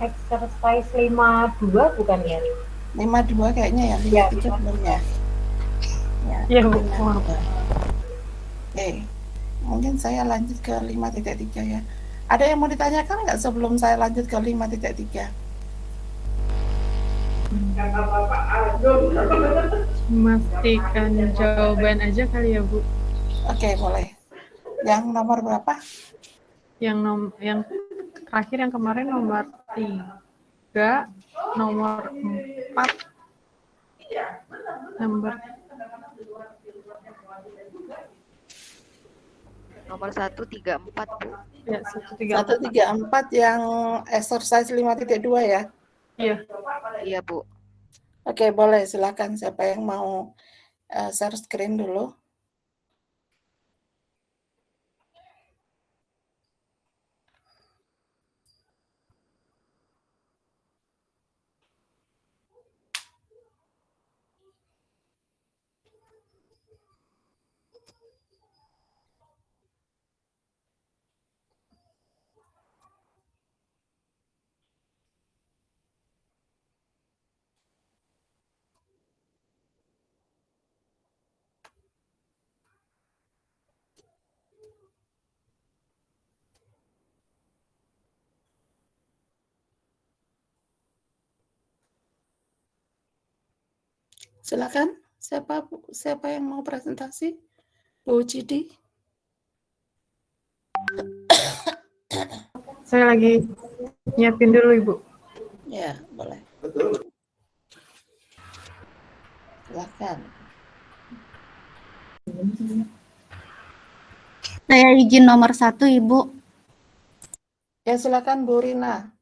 exercise 52 bukan ya? 52 kayaknya ya, 53 Ya, belum ya? Ya, ya Bu. 52. Oke, mungkin saya lanjut ke 5.3 ya. Ada yang mau ditanyakan nggak sebelum saya lanjut ke 5.3? Memastikan jawaban aja kali ya Bu. Oke, boleh. Yang nomor berapa? Yang terakhir yang kemarin nomor 3, nomor 4, nomor Nomor 134, Bu. ya 134. 134 yang exercise 5.2 ya? Iya. Iya, Bu. Oke, boleh. Silakan siapa yang mau share screen dulu. Silakan. Siapa yang mau presentasi? Bu Cidi. Saya lagi nyiapin dulu Ibu. Ya, boleh. Silakan. Saya izin nomor 1, Ibu. Ya, silakan Bu Rina.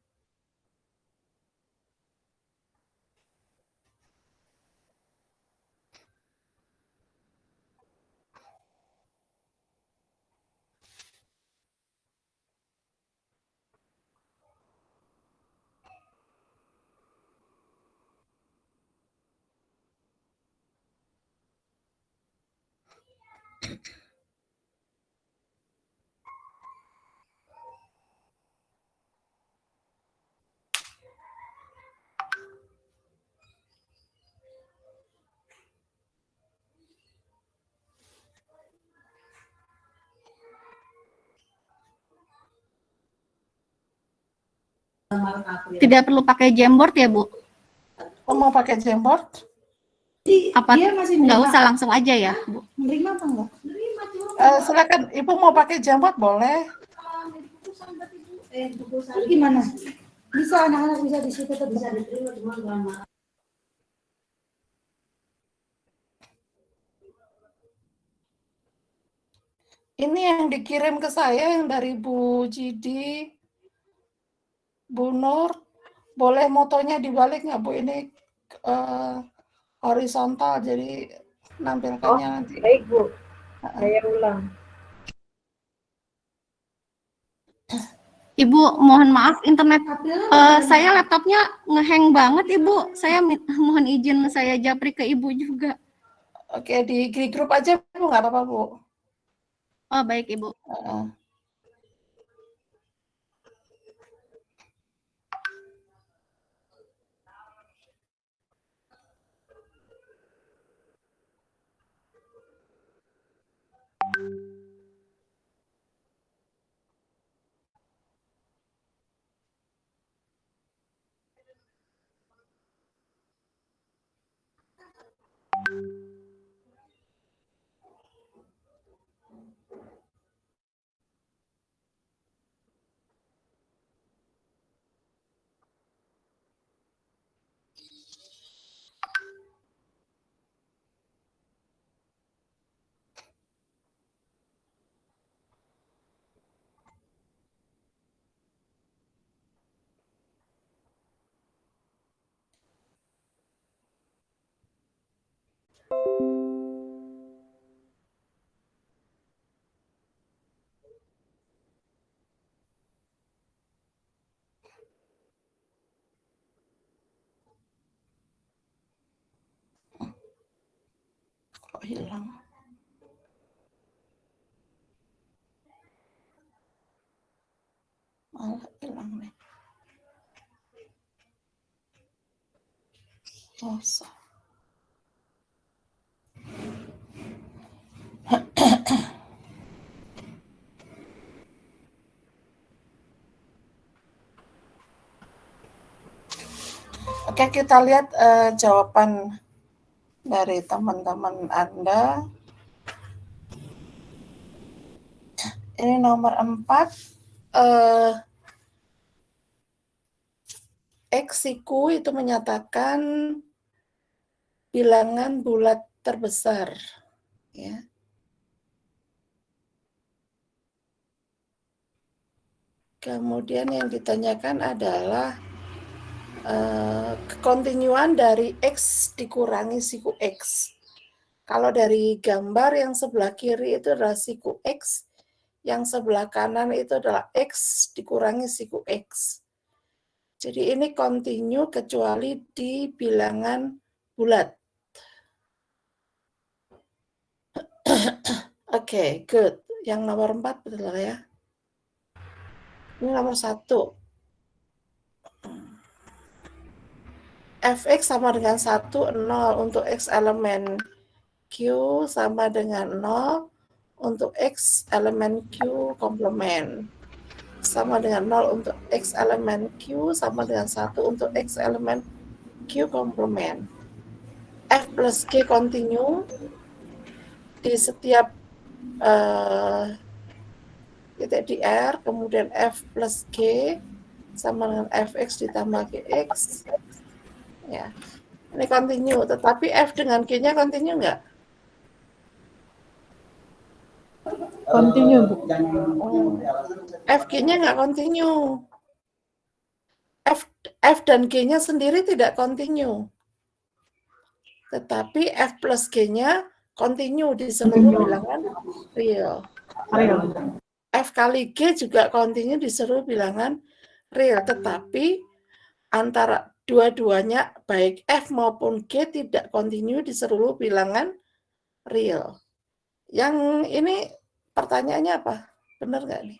Tidak perlu pakai Jamboard ya, Bu? Oh, mau pakai Jamboard? Apa nggak usah langsung aja ya, Bu? Menerima apa enggak? Silakan, Ibu mau pakai Jamboard boleh. Gimana? Bisa anak-anak bisa di situ tetap bisa diterima cuma lama. Ini yang dikirim ke saya yang dari Bu Cidi, Bu Nur. Boleh motonya dibalik nggak Bu? Ini horizontal jadi nampilkannya nanti. Baik Bu. Saya ulang. Ibu, mohon maaf internet saya laptopnya ngehang banget, Ibu. Saya mohon izin saya japri ke Ibu juga. Oke, di grup aja Bu, nggak apa-apa Bu. Oh, baik, Ibu. Kok hilang? Malah hilang nih. Oh, so. Oke, kita lihat jawaban dari teman-teman Anda. Ini nomor 4. X-siku itu menyatakan bilangan bulat terbesar. Ya. Kemudian yang ditanyakan adalah kekontinuan dari X dikurangi siku X. Kalau dari gambar yang sebelah kiri itu adalah siku X, yang sebelah kanan itu adalah X dikurangi siku X. Jadi ini kontinu kecuali di bilangan bulat. Oke, good. Yang nomor 4 betul ya. Ini nomor 1. Fx sama dengan 1, 0 untuk X elemen Q sama dengan 0 untuk X elemen Q komplement. Sama dengan 0 untuk X elemen Q sama dengan 1 untuk X elemen Q komplement. F plus G kontinu di setiap titik di R, kemudian F plus G sama dengan Fx ditambah Gx. Ya, ini kontinu, tetapi F dengan G-nya kontinu nggak? Continue, Bu. Fg-nya nggak kontinu. F dan G-nya sendiri tidak kontinu. Tetapi F plus G-nya kontinu di seluruh bilangan real. F kali G juga kontinu di seluruh bilangan real. Tetapi antara dua-duanya, baik F maupun G, tidak kontinu di seluruh bilangan real. Yang ini pertanyaannya apa? Benar nggak nih?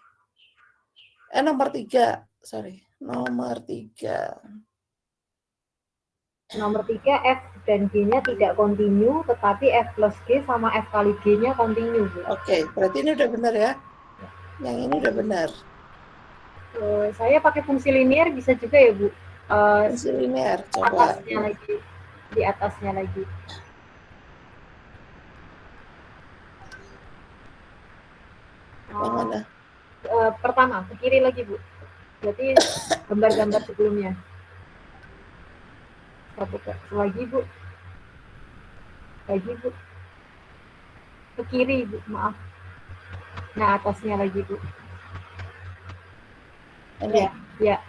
Nomor 3. Sorry. Nomor 3. Nomor 3, F dan G-nya tidak kontinu, tetapi F plus G sama F kali G-nya kontinu. Oke, berarti ini udah benar ya? Yang ini udah benar. Saya pakai fungsi linear bisa juga ya, Bu? Fungsi linear, coba. Atasnya lagi. Di atasnya lagi. Yang mana? Pertama, ke kiri lagi, Bu. Berarti gambar-gambar sebelumnya. Lagi, Bu. Lagi, Bu. Ke kiri, Bu. Maaf. Nah, atasnya lagi, Bu. Ini. Ya.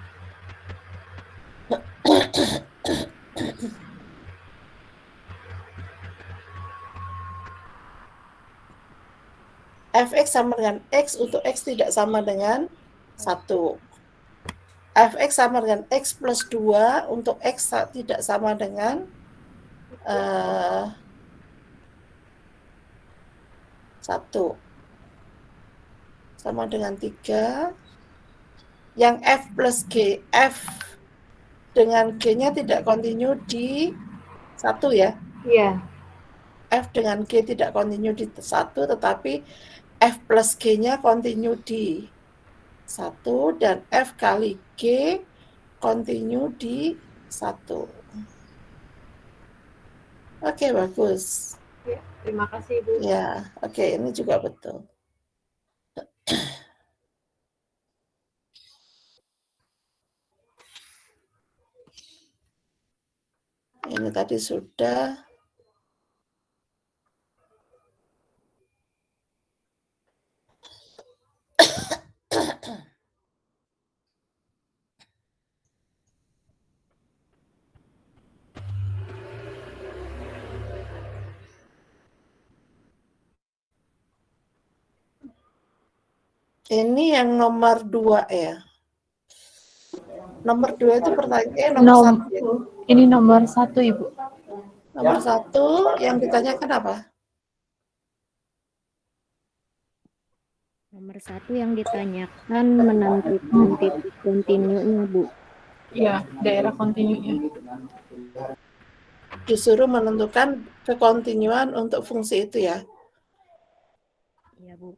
Fx sama dengan X untuk X tidak sama dengan 1. Fx sama dengan X plus 2 untuk X tidak sama dengan 1. Sama dengan 3. Yang F plus G, F dengan G-nya tidak kontinu di 1 ya? Iya. F dengan G tidak kontinu di 1, tetapi F plus G-nya kontinu di 1 dan F kali G kontinu di 1. Oke, bagus. Ya, terima kasih, Bu. Ya, oke, ini juga betul. Ini tadi sudah. Ini yang nomor 2 ya. Nomor 2 itu pertanyaan nomor 1. Ya? Ini nomor 1, Ibu. Nomor 1 yang ditanyakan apa? Nomor 1 yang ditanyakan menentukan titik kontinunya, Bu. Iya, daerah kontinunya. disuruh menentukan kekontinuan untuk fungsi itu ya. Iya, Bu.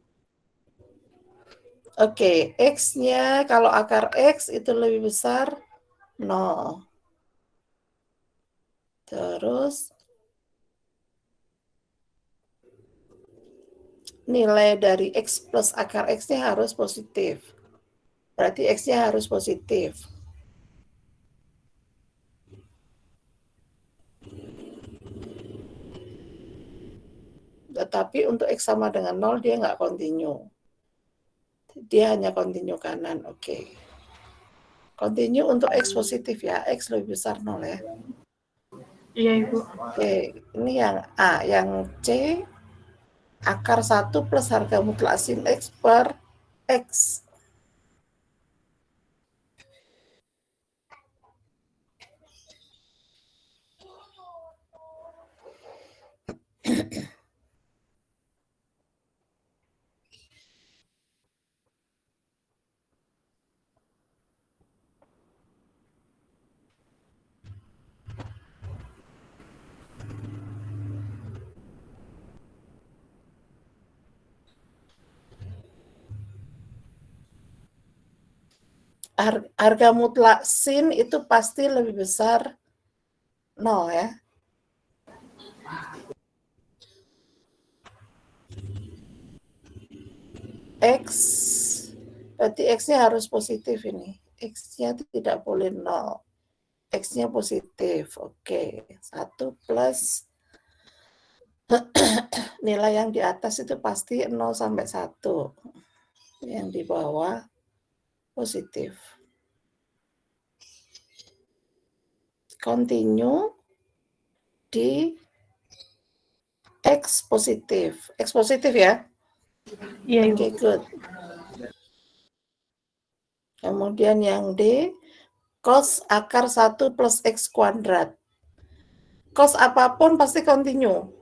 Oke, X-nya kalau akar X itu lebih besar 0. Terus nilai dari X plus akar X-nya harus positif. Berarti X-nya harus positif. Tetapi untuk X sama dengan 0 dia nggak kontinu. Dia hanya kontinu kanan. Oke. Kontinu untuk X positif ya. X lebih besar 0 ya. Iya, Ibu. Oke. Ini yang A. Yang C. Akar 1 plus harga mutlak sin X per X. Harga mutlak sin itu pasti lebih besar 0 ya. X, berarti X-nya harus positif ini. X-nya tidak boleh 0. X-nya positif. Oke, 1 plus nilai yang di atas itu pasti 0 sampai 1. Yang di bawah positif. Continue di X positif. X positif ya? Iya, Ibu. Oke, good. Kemudian yang D, cos akar 1 plus X kuadrat. Cos apapun pasti continue.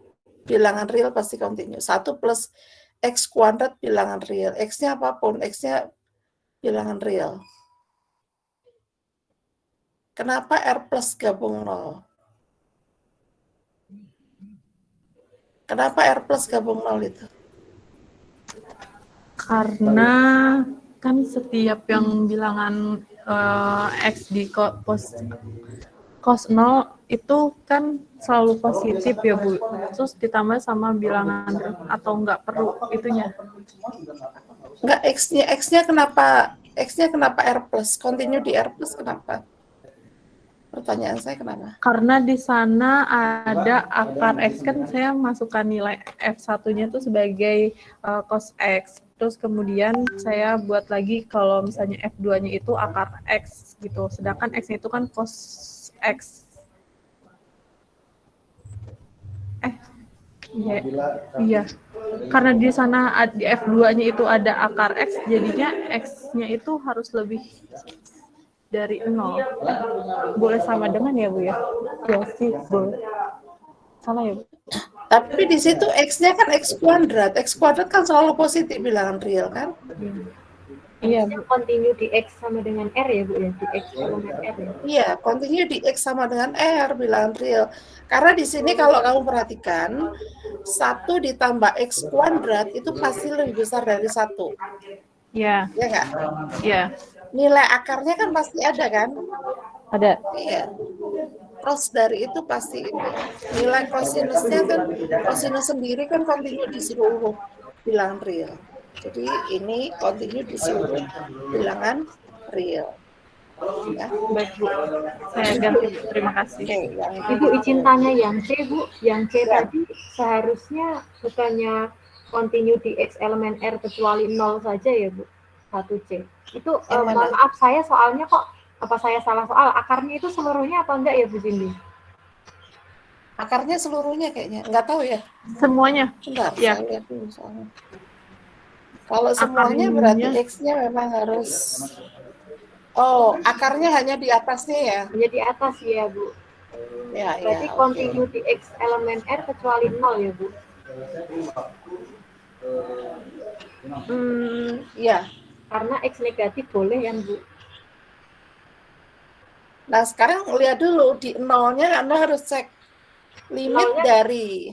Bilangan real pasti continue. 1 plus X kuadrat bilangan real. X-nya apapun, X-nya bilangan real. Kenapa R plus gabung 0? Kenapa R plus gabung 0 itu? Karena kan setiap yang bilangan X di cos 0 itu kan selalu positif ya, Bu. Terus ditambah sama bilangan atau enggak perlu itunya. Enggak, X-nya kenapa R plus? Continue di R plus kenapa? Pertanyaan saya kenapa? Karena di sana ada akar X, kan saya masukkan nilai F1-nya itu sebagai cos X. Terus kemudian saya buat lagi kalau misalnya F2-nya itu akar X gitu. Sedangkan X-nya itu kan cos X. Iya. Karena di sana di F2-nya itu ada akar X, jadinya X-nya itu harus lebih dari 0. Boleh sama dengan ya, Bu ya? Ya sih, boleh. Salah ya, Bu? Tapi di situ X-nya kan X kuadrat. X kuadrat kan selalu positif bilangan real kan? Iya, Bu. Continue di X sama dengan R ya, Bu ya? Di X elemen R ya? Iya, continue di X sama dengan R bilangan real. Karena di sini kalau kamu perhatikan, 1 ditambah X kuadrat itu pasti lebih besar dari 1. Iya. Ya nggak? Iya. Nilai akarnya kan pasti ada kan? Ada. Iya. Cos dari itu pasti ini. Nilai cosinusnya kan, cosinus sendiri kan continue di seluruh bilangan real. Jadi ini continue di seluruh bilangan real. Ya. Baik, Bu. Saya ganti. Terima kasih. Oke, yang Ibu izin tanya yang C, Bu. Yang C tadi seharusnya bukannya continue di X elemen R kecuali 0 saja ya, Bu? 1C. Itu mohon maaf, saya soalnya kok apa saya salah soal? Akarnya itu seluruhnya apa enggak ya, Bu Cindy? akarnya seluruhnya kayaknya. Nggak tahu ya. Semuanya. Bentar, Ya. saya lihat dulu soalnya. Kalau semuanya berarti X-nya memang harus... Oh, akarnya hanya di atasnya ya? Hanya di atas ya, Bu. Ya, Berarti ya, continue di X elemen R kecuali 0 ya, Bu? Iya. Karena X negatif boleh ya, Bu? Nah, sekarang lihat dulu di nolnya Anda harus cek limit Nolnya- dari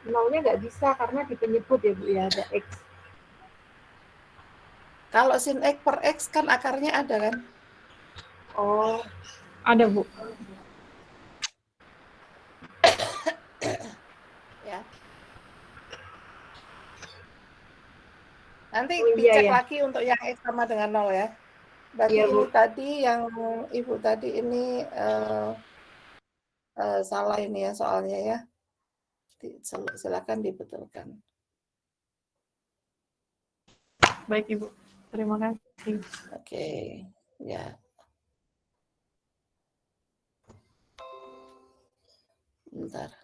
Nolnya nggak bisa karena di penyebut ya Bu ya, ada X. kalau sin X per X kan akarnya ada kan? Oh, Ada, Bu. Ya. Nanti Oh, iya, dicek ya. lagi untuk yang X sama dengan 0 ya. Berarti Iya, Bu. ini tadi yang Ibu tadi ini salah ini ya soalnya ya. Silakan dibetulkan. Baik, Ibu. Terima kasih. Oke, ya. Bentar.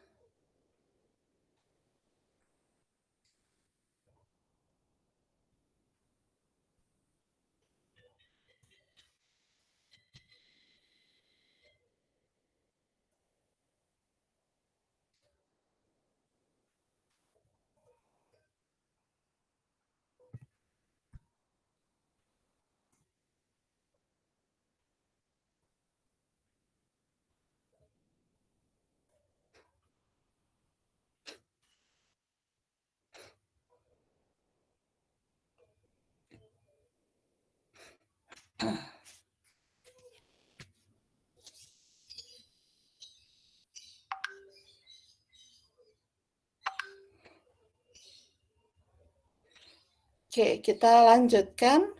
Oke, kita lanjutkan.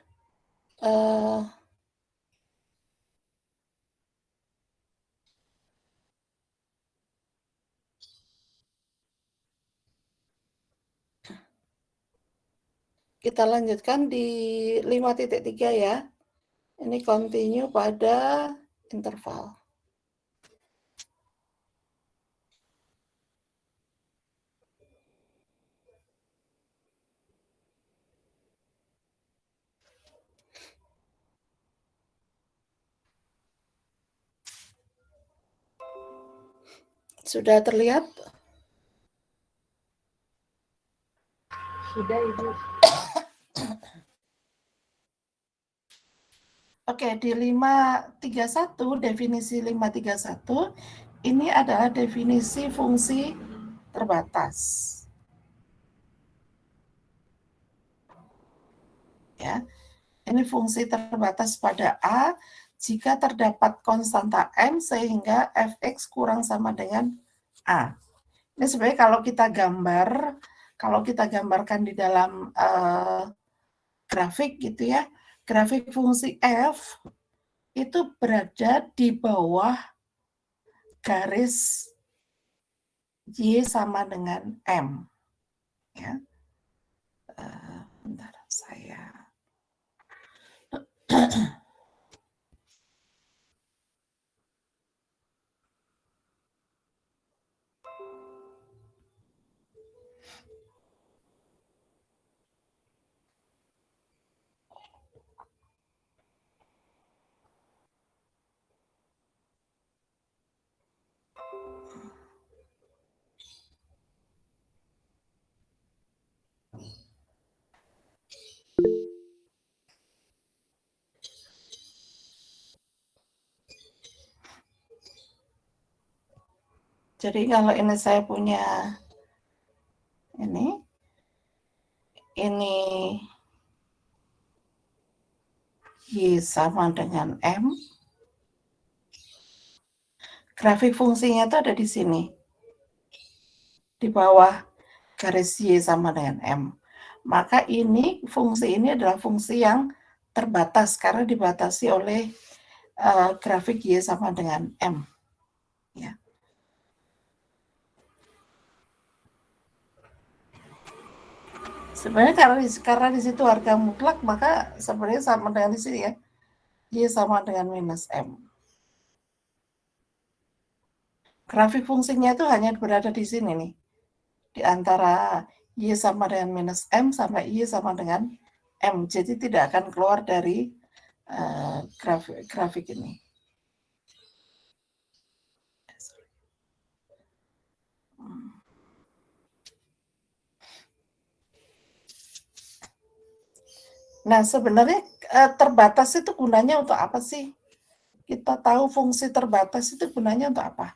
Kita lanjutkan di 5.3 ya. Ini continue pada interval. Sudah terlihat? Sudah, Ibu. Oke, di 531, definisi 531, ini adalah definisi fungsi terbatas. Ya, ini fungsi terbatas pada A jika terdapat konstanta M sehingga fx kurang sama dengan A. Ini sebenarnya kalau kita gambarkan di dalam grafik gitu ya, grafik fungsi f itu berada di bawah garis Y sama dengan M. Ya. Bentar, saya. Jadi kalau ini saya punya ini Y sama dengan M. Grafik fungsinya itu ada di sini. Di bawah garis Y sama dengan M. Maka fungsi ini adalah fungsi yang terbatas karena dibatasi oleh grafik Y sama dengan M. Ya. Sebenarnya karena di situ harga mutlak, maka sebenarnya sama dengan di sini ya. Y sama dengan minus M. Grafik fungsinya itu hanya berada di sini nih. Di antara Y sama dengan minus M sampai Y sama dengan M. Jadi tidak akan keluar dari grafik ini. Nah, sebenarnya terbatas itu gunanya untuk apa sih? Kita tahu fungsi terbatas itu gunanya untuk apa?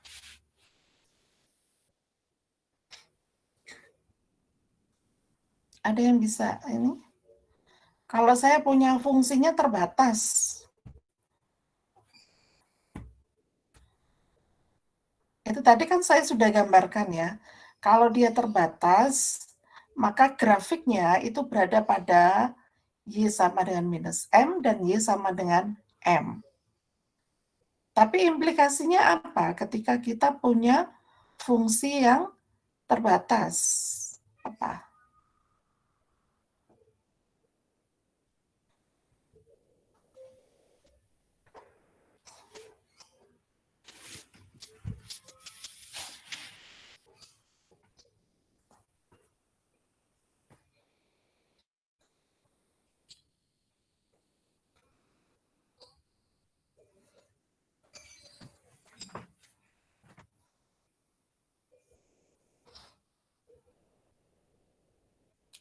Ada yang bisa ini? Kalau saya punya fungsinya terbatas, itu tadi kan saya sudah gambarkan ya. Kalau dia terbatas, maka grafiknya itu berada pada Y sama dengan minus M dan Y sama dengan M. Tapi implikasinya apa ketika kita punya fungsi yang terbatas? Apa?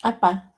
Apa?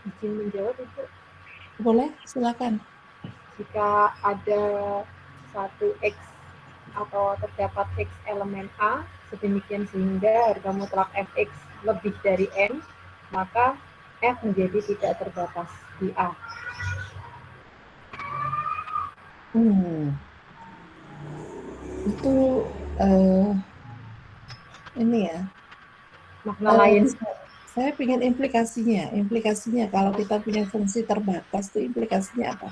Izin menjawab Ibu. Boleh, silakan. Jika ada satu X atau terdapat X elemen A, sedemikian sehingga harga mutlak Fx lebih dari N, maka F menjadi tidak terbatas di A. Itu ini ya. Makna lain. Saya ingin implikasinya kalau kita punya fungsi terbatas itu implikasinya apa?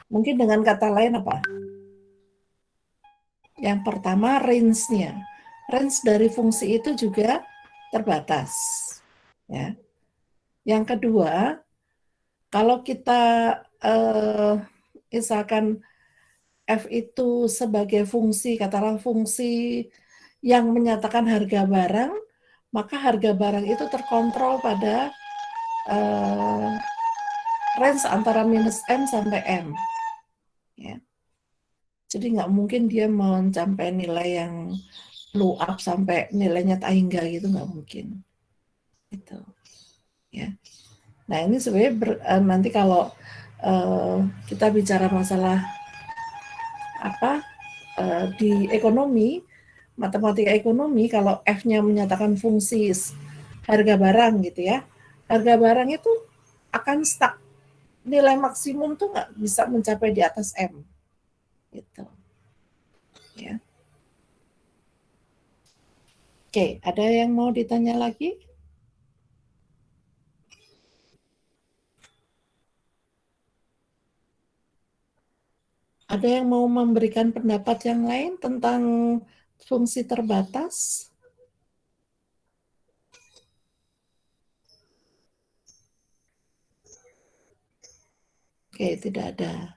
Mungkin dengan kata lain apa? Yang pertama range-nya. Range dari fungsi itu juga terbatas. Ya. Yang kedua, kalau kita misalkan F itu sebagai fungsi, katakanlah fungsi yang menyatakan harga barang, maka harga barang itu terkontrol pada range antara minus M sampai M. Ya. Jadi nggak mungkin dia mencapai nilai yang blow up sampai nilainya tahingga gitu, nggak mungkin. Itu. Ya. Nah ini sebenarnya nanti kalau kita bicara masalah apa di ekonomi, matematika ekonomi, kalau F-nya menyatakan fungsi harga barang gitu ya, harga barang itu akan stuck, nilai maksimum tuh nggak bisa mencapai di atas M gitu ya. Oke, ada yang mau ditanya lagi? Ada yang mau memberikan pendapat yang lain tentang fungsi terbatas? Oke, tidak ada.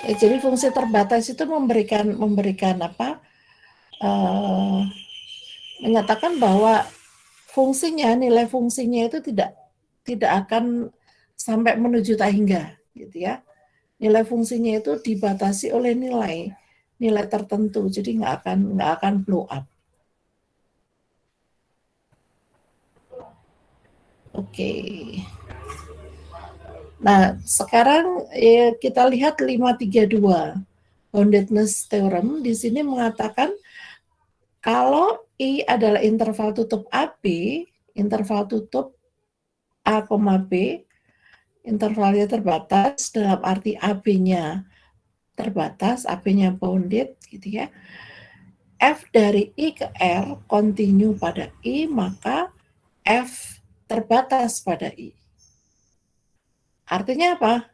Jadi fungsi terbatas itu memberikan apa? Menyatakan bahwa fungsinya, nilai fungsinya itu tidak akan sampai menuju tahingga, gitu ya. Nilai fungsinya itu dibatasi oleh nilai tertentu, jadi nggak akan blow up. Oke. Nah, sekarang kita lihat 532. Boundedness theorem di sini mengatakan kalau I adalah interval tutup AB, interval tutup A, B, Intervalnya terbatas dalam arti AB-nya terbatas, AB-nya bounded gitu ya. F dari I ke R continue pada I, maka F terbatas pada I. Artinya apa?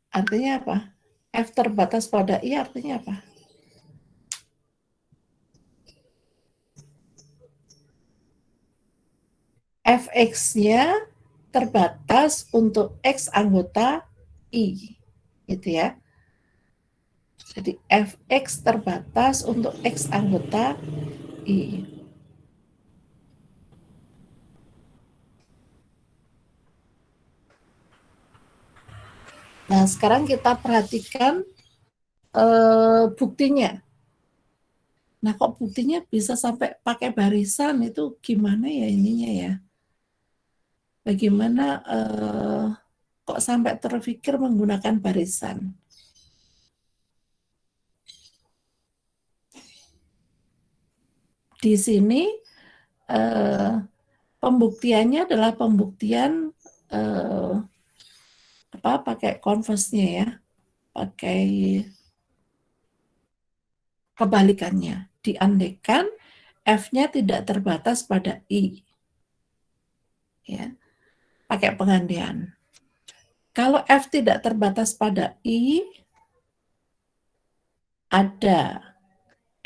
Artinya apa? F terbatas pada I artinya apa? Fx-nya terbatas untuk X anggota I, gitu ya. Jadi Fx terbatas untuk X anggota I. Nah, sekarang kita perhatikan buktinya. Nah, kok buktinya bisa sampai pakai barisan, itu gimana ya ininya ya? Bagaimana kok sampai terpikir menggunakan barisan? Di sini pembuktiannya adalah pembuktian pakai converse-nya ya, pakai kebalikannya. Diandaikan F-nya tidak terbatas pada I, ya, pakai pengandian. Kalau F tidak terbatas pada I, ada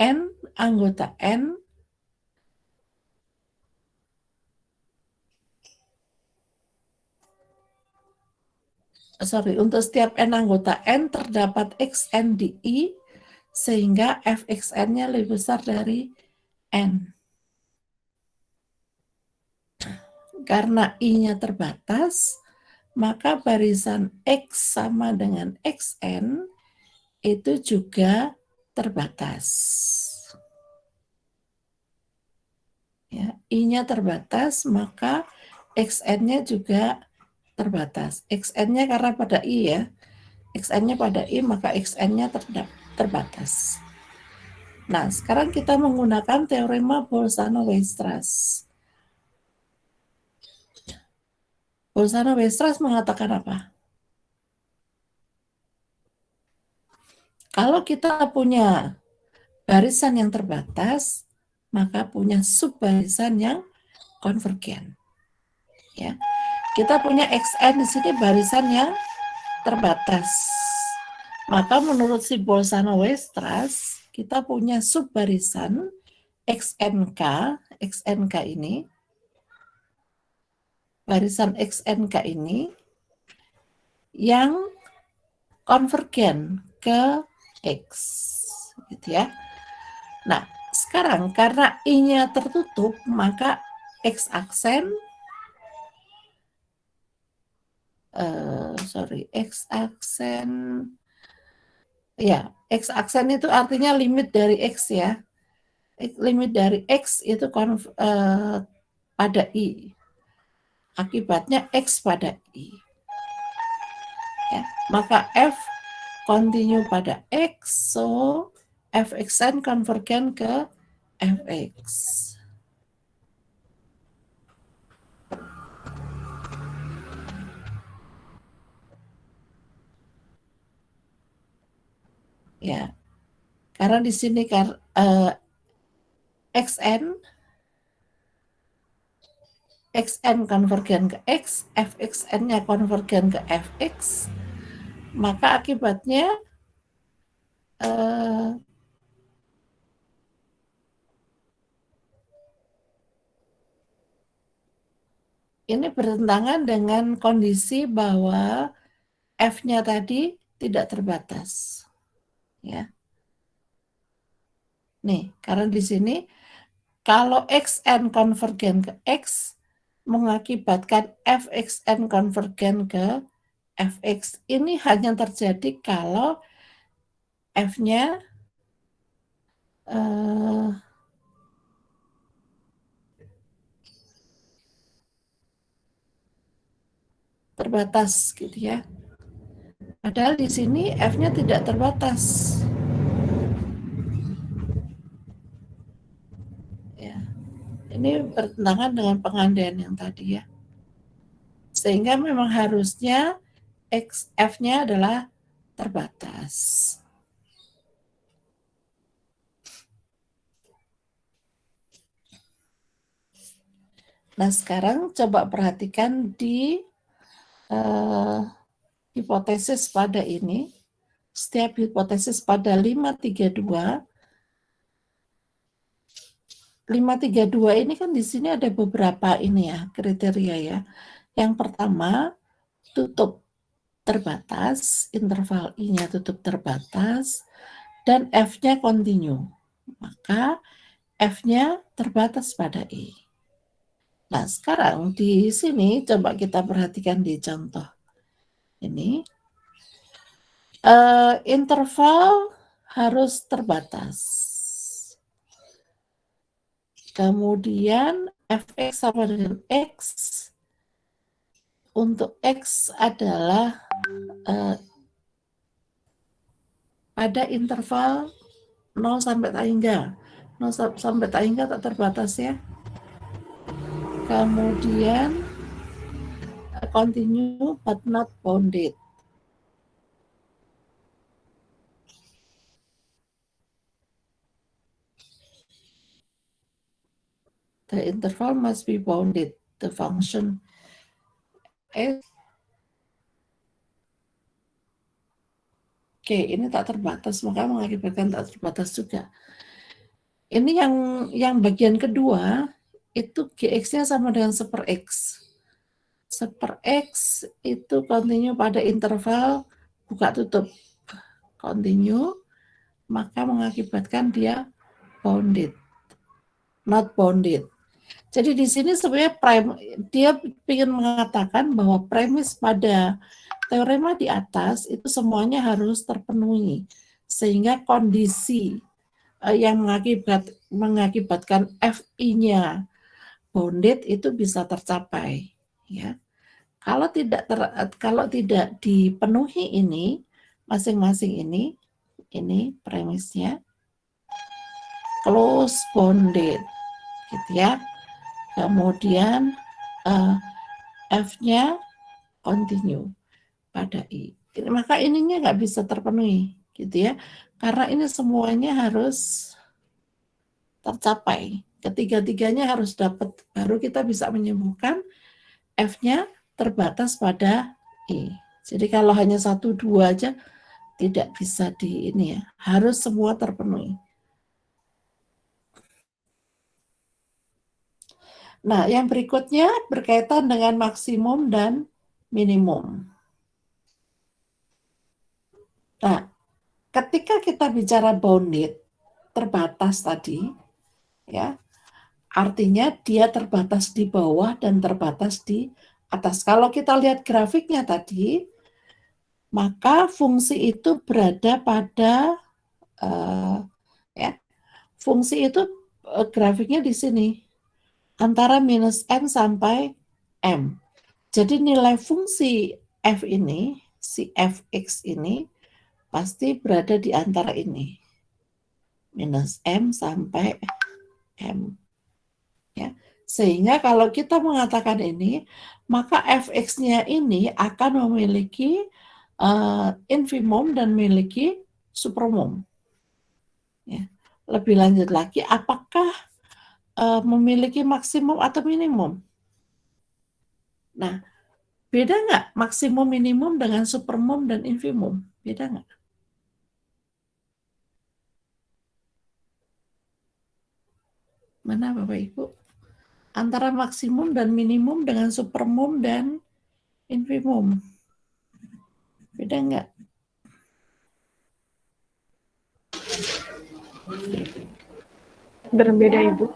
N anggota N untuk setiap N anggota N terdapat XN di I, sehingga Fxn-nya lebih besar dari N. Karena I-nya terbatas, maka barisan X sama dengan Xn itu juga terbatas. Ya, I-nya terbatas, maka Xn-nya juga terbatas. Xn-nya karena pada I ya, Xn-nya pada I, maka Xn-nya terbatas. Nah, sekarang kita menggunakan teorema Bolzano-Weierstrass. Bolzano-Weierstrass mengatakan apa? Kalau kita punya barisan yang terbatas, maka punya subbarisan yang konvergen. Ya. Kita punya Xn di sini barisan yang terbatas. Maka menurut si Bolzano-Weierstrass, kita punya subbarisan XNK ini, barisan XNK ini yang konvergen ke X, gitu ya. Nah, sekarang karena I-nya tertutup, maka X aksen X aksen itu artinya limit dari X ya. Limit dari X itu pada I. Akibatnya X pada I. Ya, maka F continue pada X, so Fxn konvergen ke Fx. Ya, karena di sini Xn konvergen ke X, Fxn-nya konvergen ke Fx, maka akibatnya ini bertentangan dengan kondisi bahwa F-nya tadi tidak terbatas. Ya. Nih, karena di sini kalau Xn konvergen ke X mengakibatkan Fxn konvergen ke Fx. Ini hanya terjadi kalau F-nya terbatas gitu ya. Padahal di sini F-nya tidak terbatas. Ya. Ini bertentangan dengan pengandaian yang tadi ya. Sehingga memang harusnya F-nya adalah terbatas. Nah, sekarang coba perhatikan di hipotesis pada ini. Setiap hipotesis pada 532 ini kan di sini ada beberapa ini ya, kriteria ya. Yang pertama, tutup terbatas, interval I-nya tutup terbatas, dan F-nya continue. Maka F-nya terbatas pada I. Nah, sekarang di sini coba kita perhatikan di contoh ini. Interval harus terbatas. Kemudian Fx sama dengan X. Untuk X adalah pada interval 0 sampai tak hingga. 0 sampai tak hingga tak terbatas ya. Kemudian continue but not bounded. The interval must be bounded. The function S. Oke, ini tak terbatas, maka mengakibatkan tak terbatas juga. Ini yang bagian kedua, itu Gx-nya sama dengan 1/x. 1/x itu continue pada interval buka tutup. Continue, maka mengakibatkan dia bounded. Not bounded. Jadi di sini sebenarnya dia ingin mengatakan bahwa premis pada teorema di atas itu semuanya harus terpenuhi. Sehingga kondisi yang mengakibatkan Fi-nya bounded itu bisa tercapai. Ya. Kalau tidak dipenuhi ini, masing-masing ini premisnya close bounded, gitu ya. Kemudian F-nya continue pada I. Maka ininya nggak bisa terpenuhi, gitu ya. Karena ini semuanya harus tercapai. Ketiga-tiganya harus dapat, baru kita bisa menyembuhkan F-nya terbatas pada I. Jadi kalau hanya 1, 2 aja tidak bisa di ini ya, harus semua terpenuhi. Nah, yang berikutnya berkaitan dengan maksimum dan minimum. Nah, ketika kita bicara bounded, terbatas tadi, ya, artinya dia terbatas di bawah dan terbatas di atas. Kalau kita lihat grafiknya tadi, maka fungsi itu berada pada ya, fungsi itu grafiknya di sini antara minus m sampai m. Jadi nilai fungsi f ini, si fx ini pasti berada di antara ini, minus m sampai m. Ya. Sehingga kalau kita mengatakan ini, maka fx-nya ini akan memiliki infimum dan memiliki supermum. Ya. Lebih lanjut lagi, apakah memiliki maksimum atau minimum? Nah, beda nggak maksimum minimum dengan supermum dan infimum? Beda nggak? Mana Bapak Ibu? Antara maksimum dan minimum dengan supermum dan infimum. Beda nggak? Berbeda, Ibu.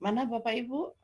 Mana Bapak Ibu?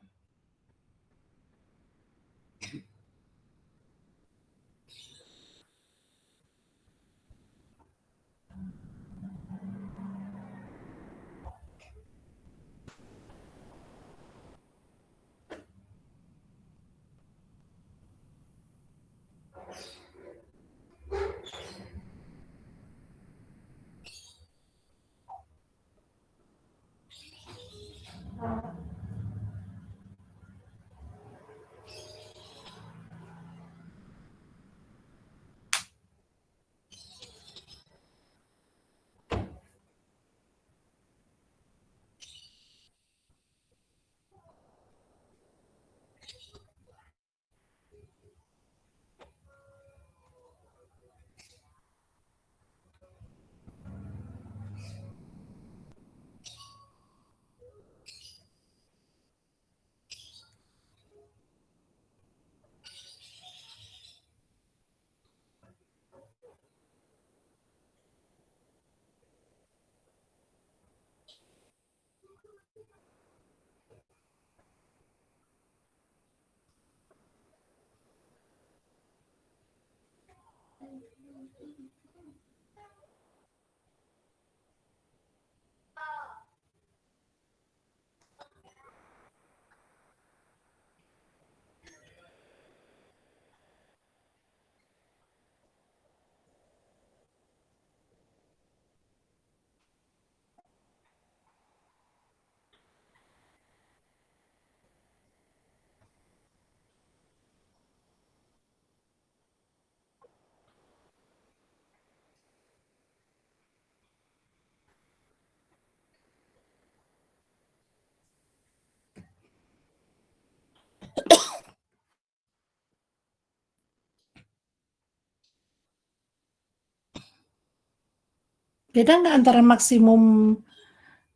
Beda nggak antara maksimum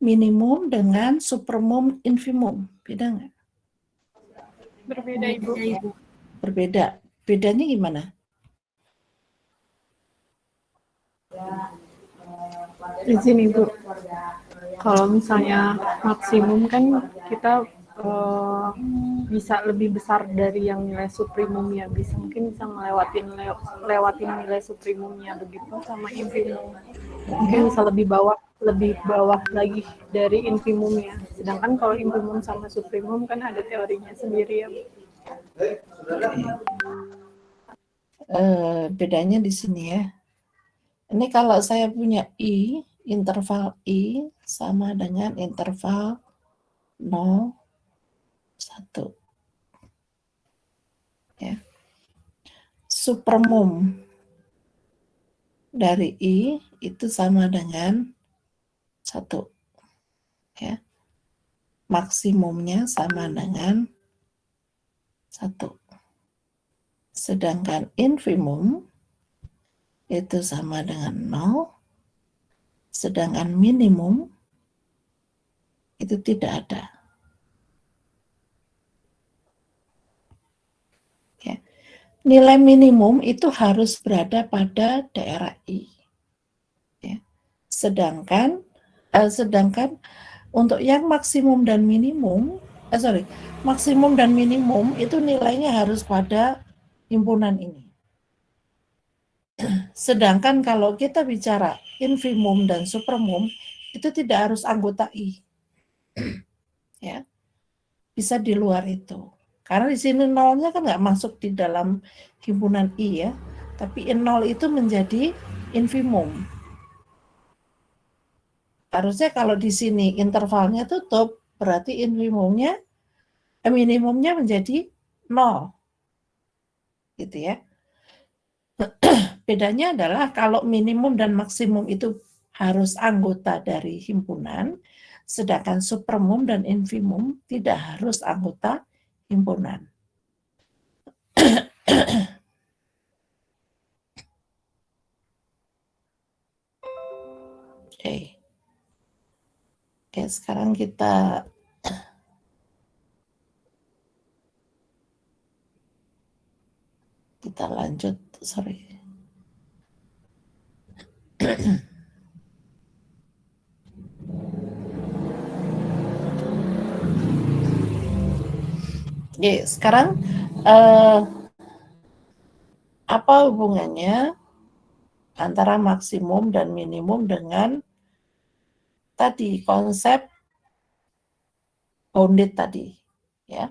minimum dengan supermum infimum? Beda nggak? Berbeda Ibu. Berbeda. Bedanya gimana? Di sini Bu, kalau misalnya maksimum kan kita bisa lebih besar dari yang nilai suprimumnya, mungkin bisa lewatin nilai suprimumnya begitu, sama infimum mungkin bisa lebih bawah lagi dari infimumnya. Sedangkan kalau infimum sama suprimum kan ada teorinya sendiri ya Bu. Bedanya di sini ya. Ini kalau saya punya I, interval I sama dengan interval 0, 1. Ya. Supermum dari I itu sama dengan 1. Ya. Maksimumnya sama dengan 1. Sedangkan infimum itu sama dengan 0, sedangkan minimum itu tidak ada. Ya. Nilai minimum itu harus berada pada daerah I. Ya. Sedangkan untuk yang maksimum dan minimum, maksimum dan minimum itu nilainya harus pada himpunan ini. Sedangkan kalau kita bicara infimum dan supermum, itu tidak harus anggota I. Ya. Bisa di luar itu. Karena di sini nolnya kan nggak masuk di dalam himpunan I ya. Tapi nol itu menjadi infimum. Harusnya kalau di sini intervalnya tutup, berarti infimumnya, minimumnya menjadi 0. Gitu ya. Bedanya adalah kalau minimum dan maksimum itu harus anggota dari himpunan, sedangkan supermum dan infimum tidak harus anggota himpunan. Oke. Oke, sekarang kita lanjut, sorry. Oke, sekarang apa hubungannya antara maksimum dan minimum dengan tadi konsep bounded tadi, ya?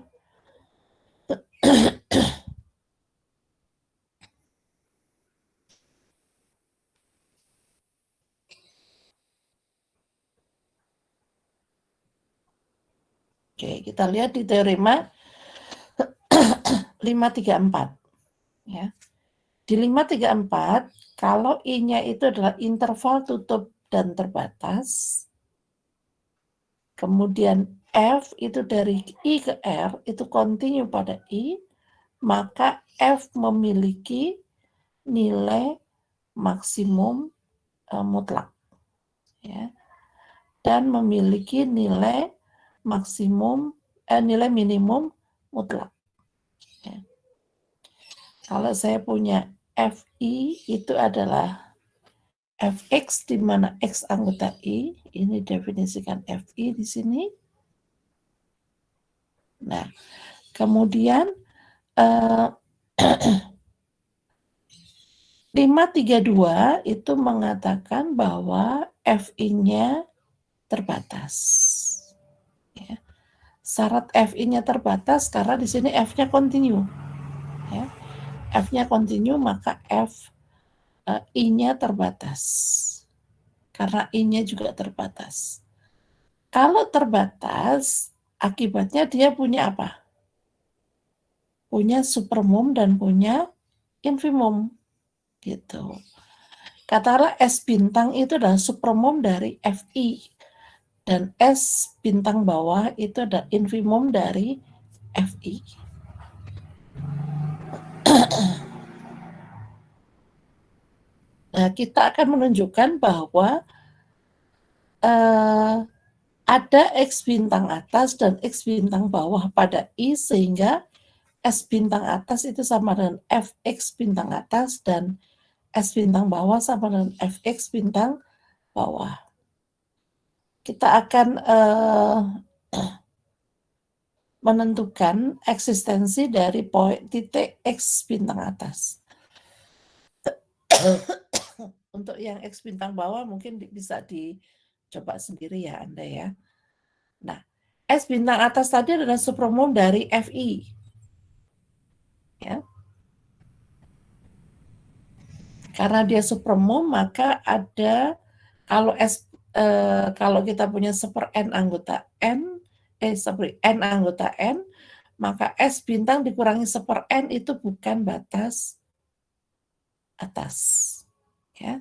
Oke, kita lihat di teorema 534. Ya. Di 534, kalau I-nya itu adalah interval tutup dan terbatas, kemudian F itu dari I ke R, itu kontinu pada I, maka F memiliki nilai maksimum mutlak. Ya. Dan memiliki nilai maksimum nilai minimum mutlak. Ya. Kalau saya punya FI itu adalah Fx di mana X anggota I, ini definisikan FI di sini. Nah, kemudian 532 itu mengatakan bahwa FI-nya terbatas. Ya. Syarat FI-nya terbatas karena di sini F-nya kontinu. Ya. F-nya kontinu, maka I-nya terbatas. Karena I-nya juga terbatas. Kalau terbatas, akibatnya dia punya apa? Punya supermum dan punya infimum. Gitu. Katakanlah S bintang itu adalah supermum dari FI. Dan S bintang bawah itu adalah infimum dari FI. Nah, kita akan menunjukkan bahwa ada X bintang atas dan X bintang bawah pada I, sehingga S bintang atas itu sama dengan Fx bintang atas dan S bintang bawah sama dengan Fx bintang bawah. Kita akan menentukan eksistensi dari titik X bintang atas. Untuk yang X bintang bawah mungkin bisa dicoba sendiri ya Anda ya. Nah, S bintang atas tadi adalah supermum dari Fi. Ya. Karena dia supermum, maka ada kalau kita punya super N anggota N, N anggota N, maka S bintang dikurangi super N itu bukan batas atas. Ya.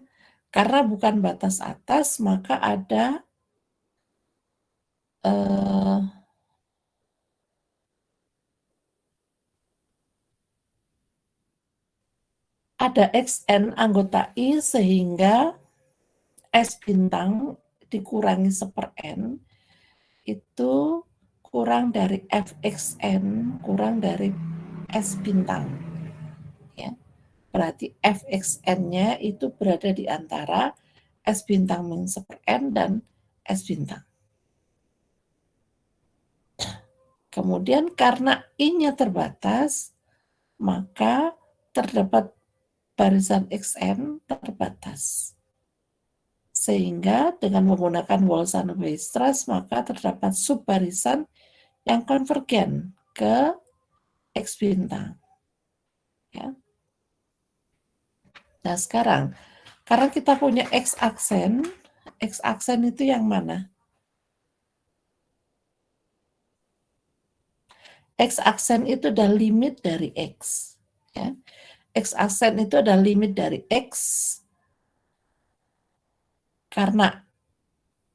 Karena bukan batas atas, maka ada XN anggota I, sehingga S bintang dikurangi super N itu kurang dari Fxn, kurang dari S bintang. Ya. Berarti Fxn-nya itu berada di antara S bintang min super N dan S bintang. Kemudian karena I-nya terbatas, maka terdapat barisan Xn terbatas. Sehingga dengan menggunakan Bolzano-Weierstrass, maka terdapat subbarisan yang konvergen ke X bintang. Ya. Nah sekarang, karena kita punya X aksen itu yang mana? X aksen itu adalah limit dari X. Ya. X aksen itu adalah limit dari X, karena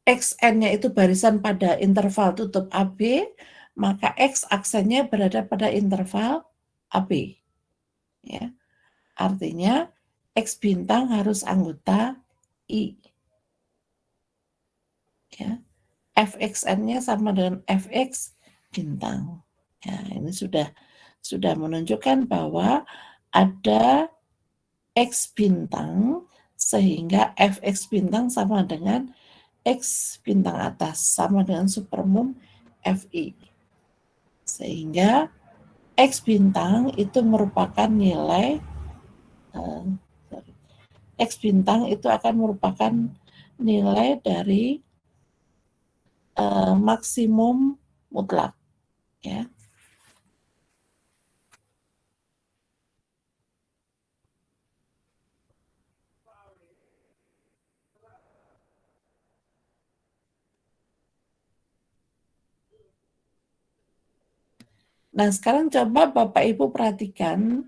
Xn-nya itu barisan pada interval tutup AB, maka X aksennya berada pada interval AB. Ya. Artinya X bintang harus anggota I. Ya. Fxn-nya sama dengan Fx bintang. Ya, ini sudah menunjukkan bahwa ada X bintang, sehingga Fx bintang sama dengan X bintang atas, sama dengan supermum Fi. Sehingga X bintang itu merupakan nilai X bintang itu akan merupakan nilai dari maksimum mutlak, ya. Nah, sekarang coba Bapak Ibu perhatikan,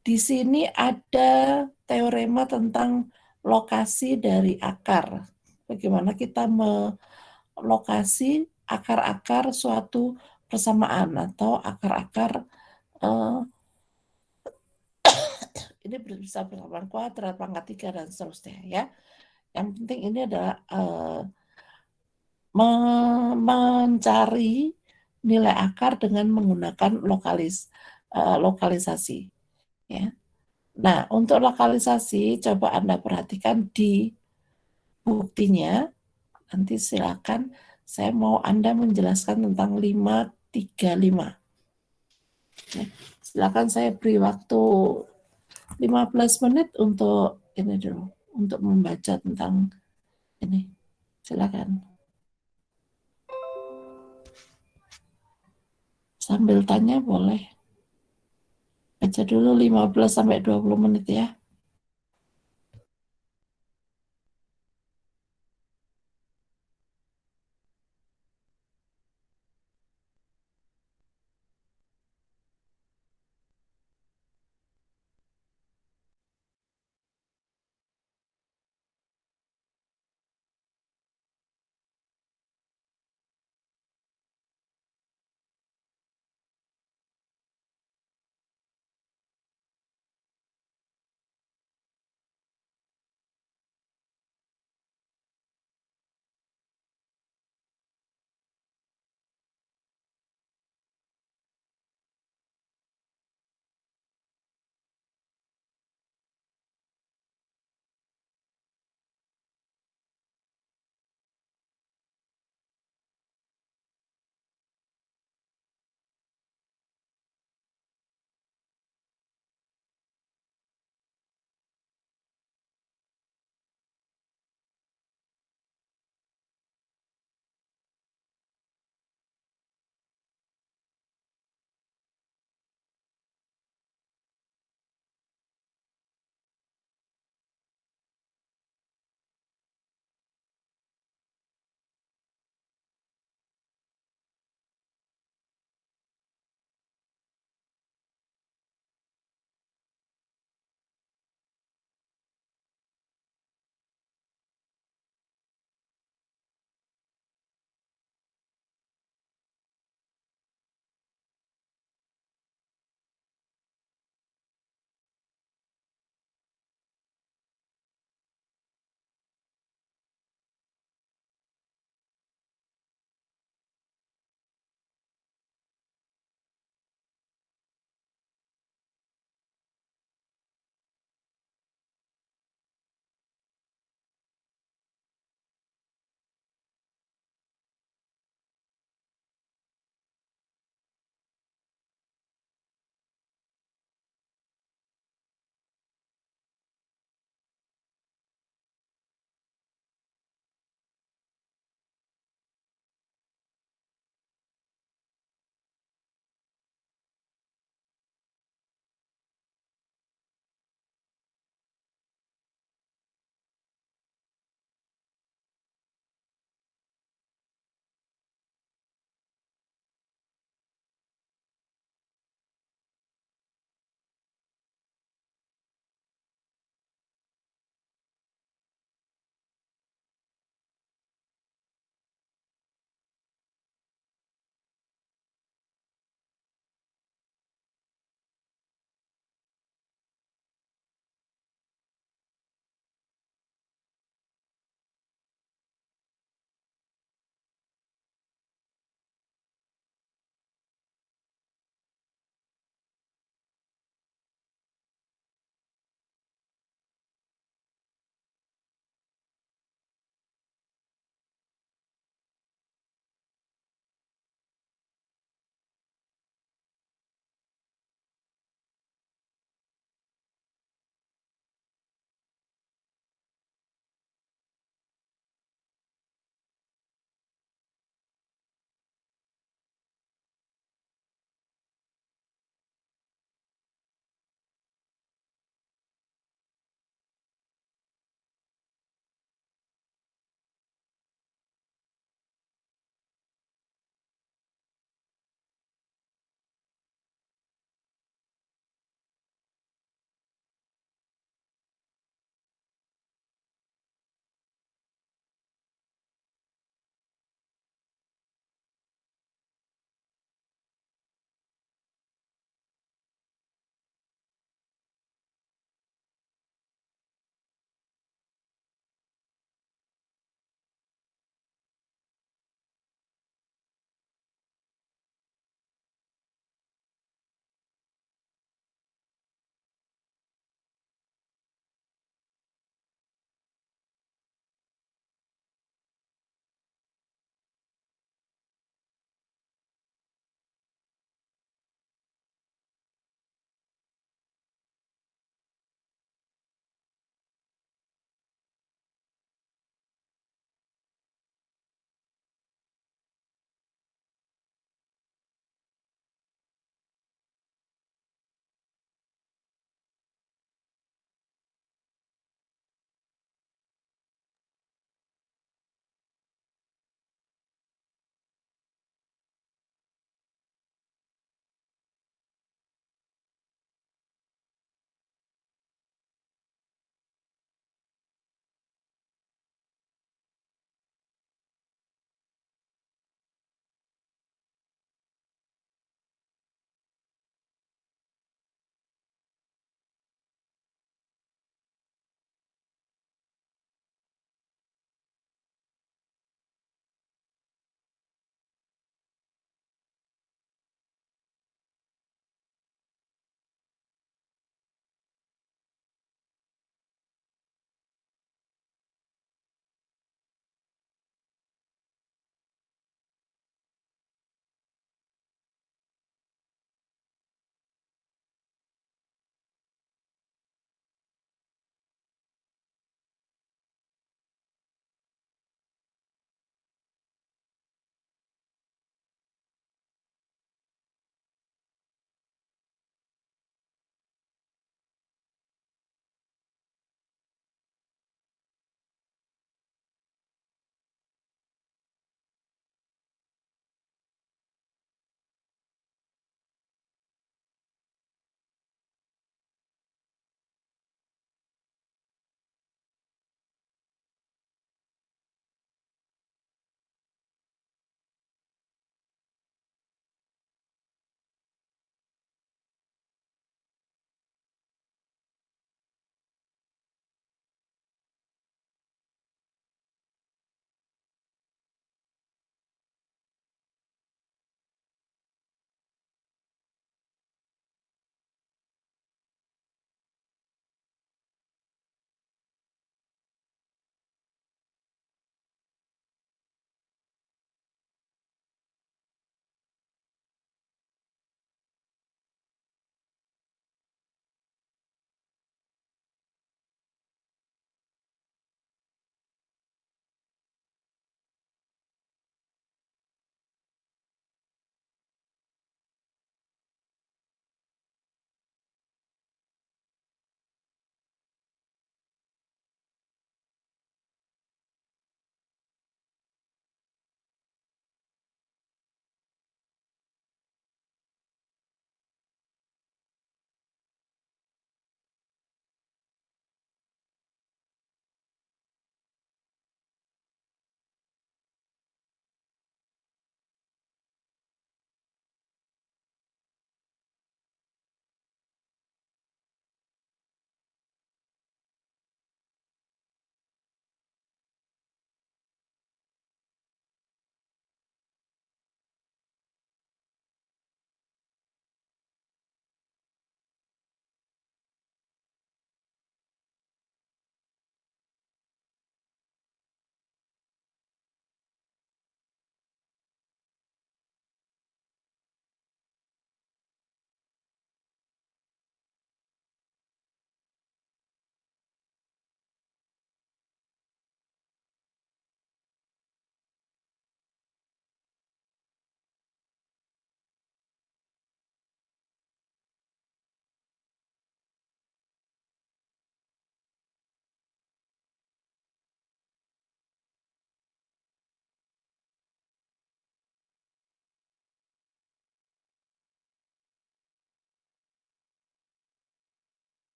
di sini ada teorema tentang lokasi dari akar. Bagaimana kita melokasi akar-akar suatu persamaan atau akar-akar ini bisa persamaan kuadrat, pangkat 3, dan seterusnya, ya. Yang penting ini adalah mencari nilai akar dengan menggunakan lokalisasi, ya. Nah, untuk lokalisasi coba Anda perhatikan di buktinya. Nanti silakan saya mau Anda menjelaskan tentang 535. Ya, silakan saya beri waktu 15 menit untuk ini dulu, untuk membaca tentang ini. Silakan. Sambil tanya boleh. Baca dulu 15 sampai 20 menit ya.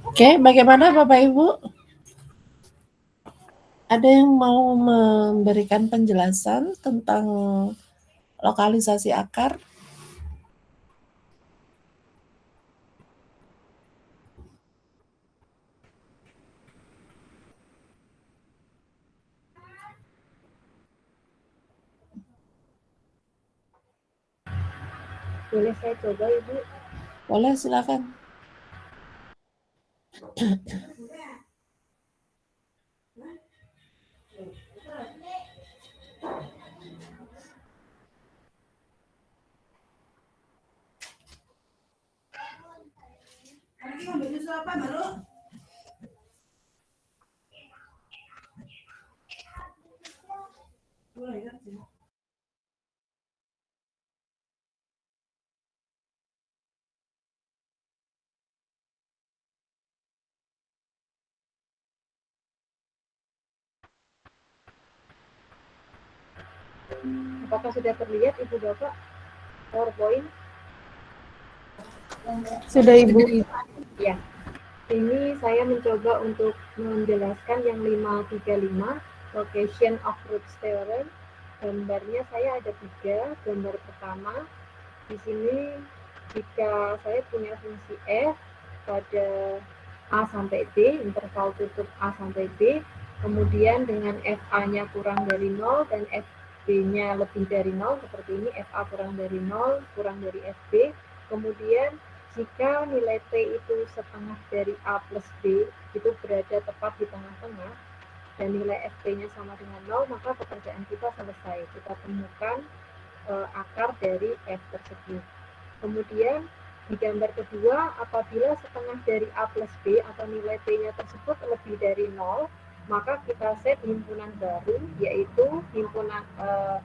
Oke, bagaimana Bapak Ibu? Ada yang mau memberikan penjelasan tentang lokalisasi akar? Boleh saya coba, Ibu? Boleh, silakan. Apakah sudah terlihat, Ibu Bapak, PowerPoint? Sudah Ibu. Ya, ini saya mencoba untuk menjelaskan yang 535, location of roots theorem. Gambarnya saya ada 3. Gambar pertama, di sini jika saya punya fungsi f pada A sampai B, interval tutup A sampai B, kemudian dengan FA-nya kurang dari 0 dan FB-nya lebih dari 0, seperti ini, FA kurang dari 0, kurang dari FB, kemudian jika nilai P itu setengah dari A plus B, itu berada tepat di tengah-tengah, dan nilai FP-nya sama dengan 0, maka pekerjaan kita selesai. Kita temukan akar dari F tersebut. Kemudian di gambar kedua, apabila setengah dari A plus B atau nilai P-nya tersebut lebih dari 0, maka kita set himpunan baru, yaitu himpunan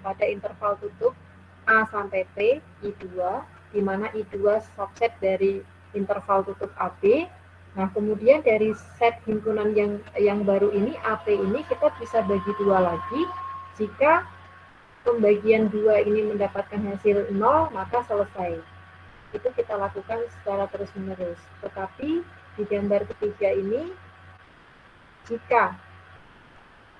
pada interval tutup A sampai P, I2, di mana I2 subset dari interval tutup AB. Nah, kemudian dari set himpunan yang baru ini, AP ini, kita bisa bagi 2 lagi. Jika pembagian 2 ini mendapatkan hasil 0, maka selesai. Itu kita lakukan secara terus-menerus. Tetapi di gambar ketiga ini, jika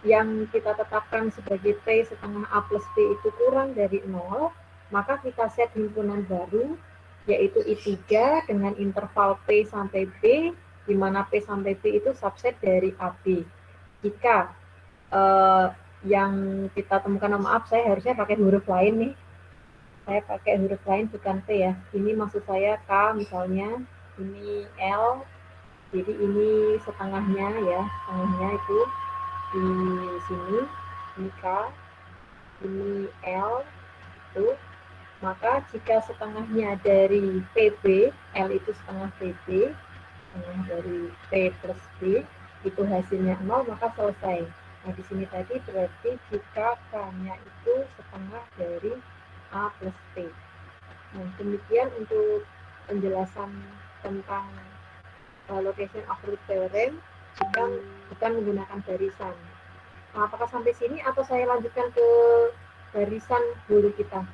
yang kita tetapkan sebagai P setengah A plus B itu kurang dari 0, maka kita set himpunan baru, yaitu I3 dengan interval P sampai B, di mana P sampai B itu subset dari AB. Jika yang kita temukan, maaf, saya harusnya pakai huruf lain nih. Saya pakai huruf lain, bukan P ya. Ini maksud saya K misalnya, ini L, jadi ini setengahnya ya, setengahnya itu di sini, ini K, ini L, itu. Maka jika setengahnya dari PB, L itu setengah PB, setengah dari P plus B, itu hasilnya 0, maka selesai. Nah, di sini tadi berarti jika K-nya itu setengah dari A plus P. Nah, demikian untuk penjelasan tentang location of root theorem jika bukan menggunakan barisan. Nah, apakah sampai sini atau saya lanjutkan ke barisan dulu kita?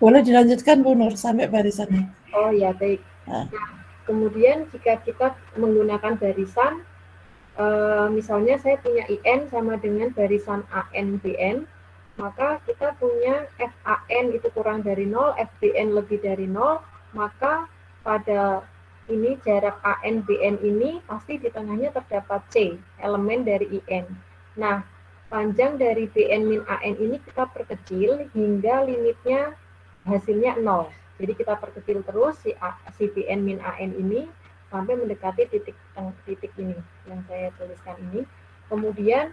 Boleh dilanjutkan Bu Nur sampai barisannya. Oh ya, baik. Nah, kemudian jika kita menggunakan barisan, misalnya saya punya IN sama dengan barisan AN BN, maka kita punya FAN itu kurang dari 0, FBN lebih dari 0, maka pada ini jarak AN BN ini pasti di tengahnya terdapat C, elemen dari IN. Nah, panjang dari BN min AN ini kita perkecil hingga limitnya hasilnya 0. Jadi kita perkecil terus si BN min AN ini sampai mendekati titik ini yang saya tuliskan ini. Kemudian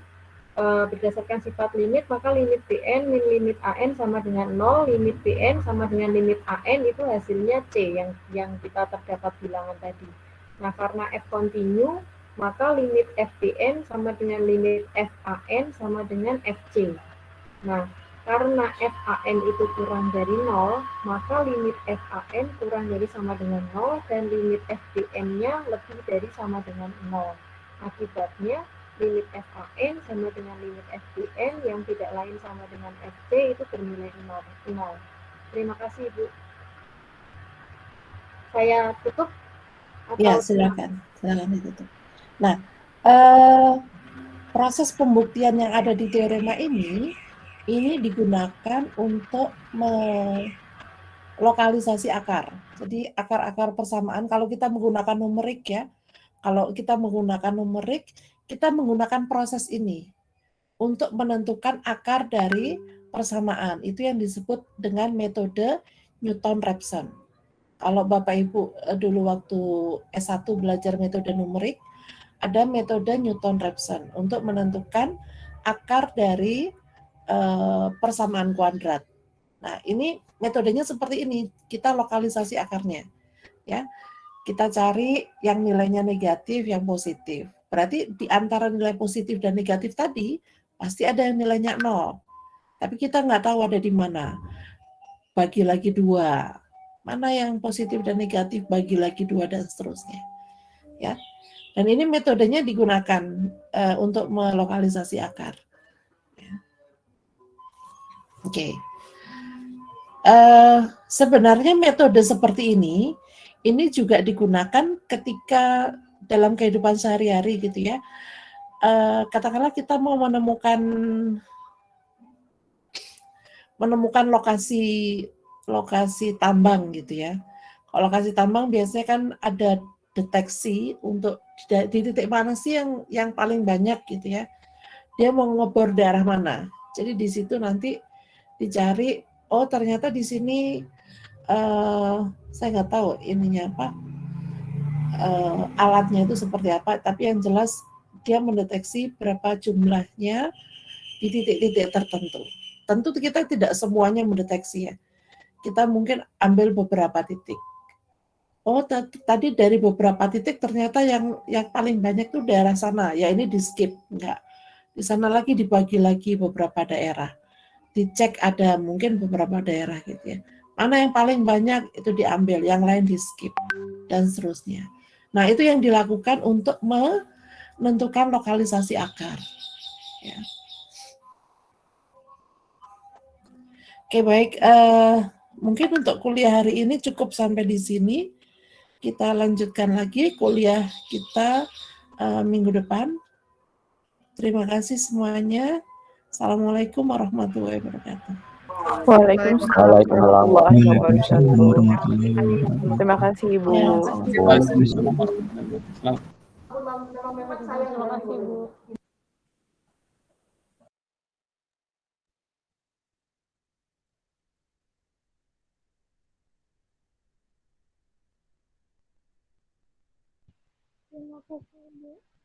berdasarkan sifat limit, maka limit BN min limit AN sama dengan 0, limit BN sama dengan limit AN itu hasilnya C yang kita terdapat bilangan tadi. Nah, karena F continue, maka limit FBN sama dengan limit FAN sama dengan FC. Nah, karena FAN itu kurang dari 0, maka limit FAN kurang dari sama dengan 0 dan limit FBN-nya lebih dari sama dengan 0. Akibatnya limit FAN sama dengan limit FBN yang tidak lain sama dengan FC itu bernilai 0. Terima kasih, Ibu. Saya tutup atau Ya, silakan ditutup. Nah, proses pembuktian yang ada di teorema ini digunakan untuk lokalisasi akar. Jadi akar-akar persamaan kalau kita menggunakan numerik ya, kalau kita menggunakan numerik, kita menggunakan proses ini untuk menentukan akar dari persamaan. Itu yang disebut dengan metode Newton-Raphson. Kalau Bapak Ibu dulu waktu S1 belajar metode numerik, ada metode Newton-Raphson untuk menentukan akar dari persamaan kuadrat. Nah, ini metodenya seperti ini. Kita lokalisasi akarnya. Ya. Kita cari yang nilainya negatif, yang positif. Berarti di antara nilai positif dan negatif tadi, pasti ada yang nilainya 0. Tapi kita nggak tahu ada di mana. Bagi lagi 2. Mana yang positif dan negatif, bagi lagi 2, dan seterusnya. Ya. Dan ini metodenya digunakan untuk melokalisasi akar. Ya. Oke. Sebenarnya metode seperti ini juga digunakan ketika dalam kehidupan sehari-hari gitu ya. Katakanlah kita mau menemukan lokasi tambang gitu ya. Kalau lokasi tambang biasanya kan ada deteksi untuk di titik mana sih yang paling banyak gitu ya. Dia mau ngebor daerah mana. Jadi di situ nanti dicari, oh ternyata di sini saya nggak tahu ininya apa, alatnya itu seperti apa, tapi yang jelas dia mendeteksi berapa jumlahnya di titik-titik tertentu. Tentu kita tidak semuanya mendeteksi ya. Kita mungkin ambil beberapa titik. Oh, tadi dari beberapa titik ternyata yang paling banyak itu daerah sana. Ya ini di skip, enggak. Di sana lagi dibagi lagi beberapa daerah. Dicek ada mungkin beberapa daerah gitu ya. Mana yang paling banyak itu diambil, yang lain di skip dan seterusnya. Nah, itu yang dilakukan untuk menentukan lokalisasi akar. Ya. Oke, baik. Mungkin untuk kuliah hari ini cukup sampai di sini. Kita lanjutkan lagi kuliah kita minggu depan. Terima kasih semuanya. Assalamualaikum warahmatullahi wabarakatuh. Waalaikumsalam warahmatullahi wabarakatuh. warahmatullahi wabarakatuh. Terima kasih, Ibu. Ya, Waalaikumsalam warahmatullahi wabarakatuh. Terima kasih, Ibu. Terima kasih, Bu.